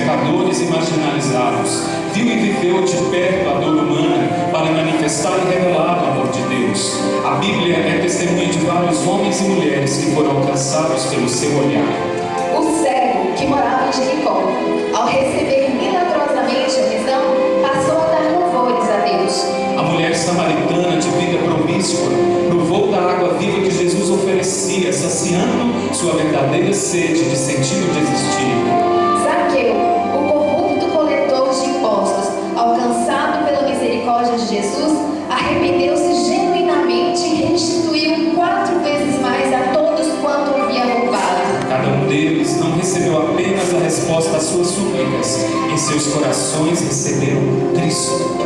pecadores e marginalizados. Viu e viveu de perto a dor humana para manifestar e revelar o amor de Deus. A Bíblia é testemunha de vários homens e mulheres que foram alcançados pelo seu olhar. O cego que morava em Jericó, ao receber milagrosamente a visão, passou a dar louvores a Deus. A mulher samaritana de vida promíscua provou da água viva que Jesus oferecia, saciando sua verdadeira sede de sentido de existir. Zaqueu, o corrupto coletor de impostos, alcançado pela misericórdia de Jesus, arrependeu-se genuinamente e restituiu 4 vezes mais a todos quanto havia roubado. Cada um deles não recebeu apenas a resposta às suas súplicas, em seus corações receberam Cristo.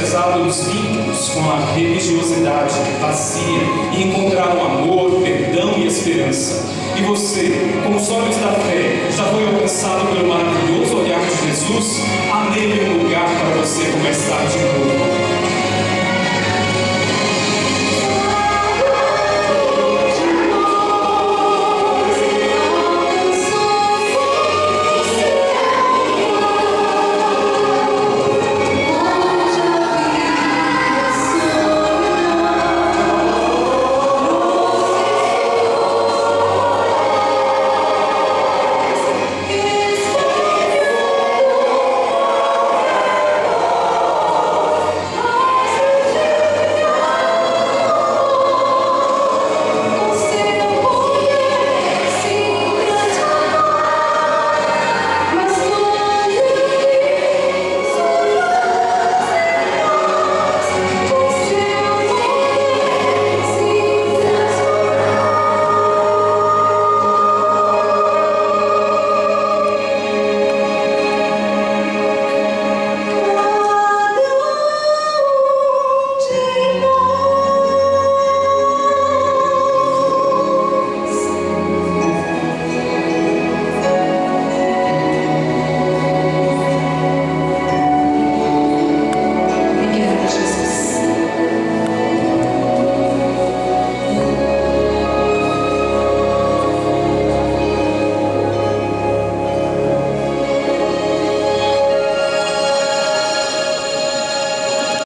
desprezado os vínculos com a religiosidade vazia e encontraram amor, perdão e esperança. E você, com os olhos da fé, já foi alcançado pelo maravilhoso olhar de Jesus? Há nele um lugar para você começar de novo.